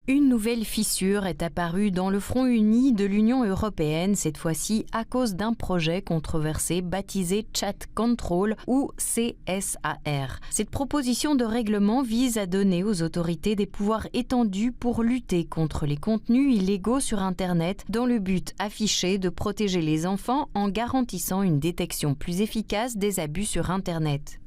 Une nouvelle fissure est apparue dans le front uni de l'Union européenne, cette fois-ci à cause d'un projet controversé baptisé Chat Control ou CSAR. Cette proposition de règlement vise à donner aux autorités des pouvoirs étendus pour lutter contre les contenus illégaux sur Internet dans le but affiché de protéger les enfants en garantissant une détection plus efficace des abus sur Internet.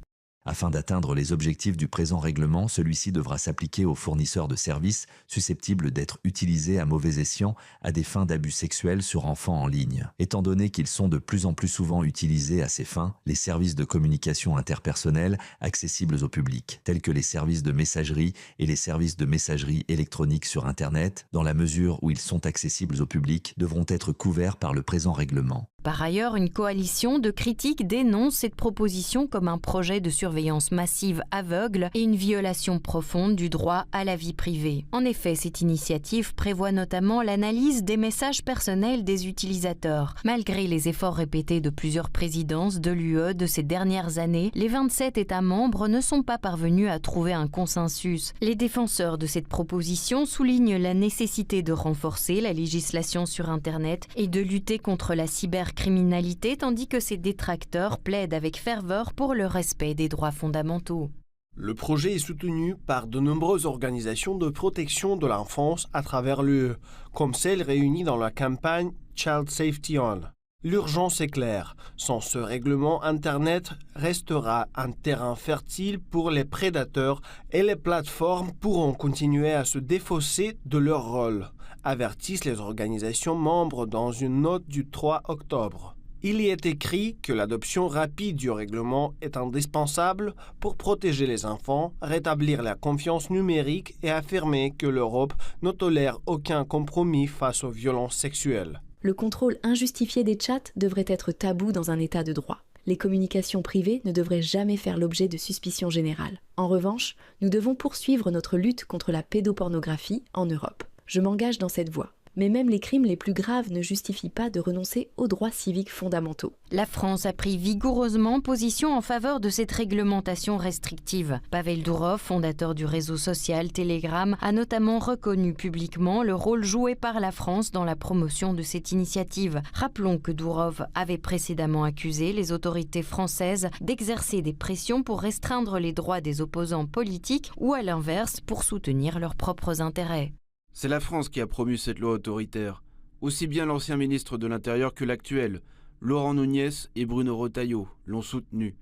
Afin d'atteindre les objectifs du présent règlement, celui-ci devra s'appliquer aux fournisseurs de services susceptibles d'être utilisés à mauvais escient à des fins d'abus sexuels sur enfants en ligne. Étant donné qu'ils sont de plus en plus souvent utilisés à ces fins, les services de communication interpersonnelle accessibles au public, tels que les services de messagerie et les services de messagerie électronique sur Internet, dans la mesure où ils sont accessibles au public, devront être couverts par le présent règlement. Par ailleurs, une coalition de critiques dénonce cette proposition comme un projet de surveillance massive aveugle et une violation profonde du droit à la vie privée. En effet, cette initiative prévoit notamment l'analyse des messages personnels des utilisateurs. Malgré les efforts répétés de plusieurs présidences de l'UE de ces dernières années, les 27 États membres ne sont pas parvenus à trouver un consensus. Les défenseurs de cette proposition soulignent la nécessité de renforcer la législation sur Internet et de lutter contre la cybercriminalité, tandis que ses détracteurs plaident avec ferveur pour le respect des droits fondamentaux. Le projet est soutenu par de nombreuses organisations de protection de l'enfance à travers l'UE, comme celles réunies dans la campagne Child Safety On. L'urgence est claire. Sans ce règlement, Internet restera un terrain fertile pour les prédateurs et les plateformes pourront continuer à se défausser de leur rôle, avertissent les organisations membres dans une note du 3 octobre. Il y est écrit que l'adoption rapide du règlement est indispensable pour protéger les enfants, rétablir la confiance numérique et affirmer que l'Europe ne tolère aucun compromis face aux violences sexuelles. Le contrôle injustifié des chats devrait être tabou dans un état de droit. Les communications privées ne devraient jamais faire l'objet de suspicions générales. En revanche, nous devons poursuivre notre lutte contre la pédopornographie en Europe. Je m'engage dans cette voie. Mais même les crimes les plus graves ne justifient pas de renoncer aux droits civiques fondamentaux. La France a pris vigoureusement position en faveur de cette réglementation restrictive. Pavel Dourov, fondateur du réseau social Telegram, a notamment reconnu publiquement le rôle joué par la France dans la promotion de cette initiative. Rappelons que Dourov avait précédemment accusé les autorités françaises d'exercer des pressions pour restreindre les droits des opposants politiques ou à l'inverse pour soutenir leurs propres intérêts. C'est la France qui a promu cette loi autoritaire. Aussi bien l'ancien ministre de l'Intérieur que l'actuel, Laurent Nunez et Bruno Retailleau, l'ont soutenu.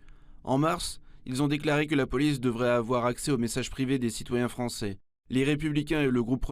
En mars, ils ont déclaré que la police devrait avoir accès aux messages privés des citoyens français. Les Républicains et le groupe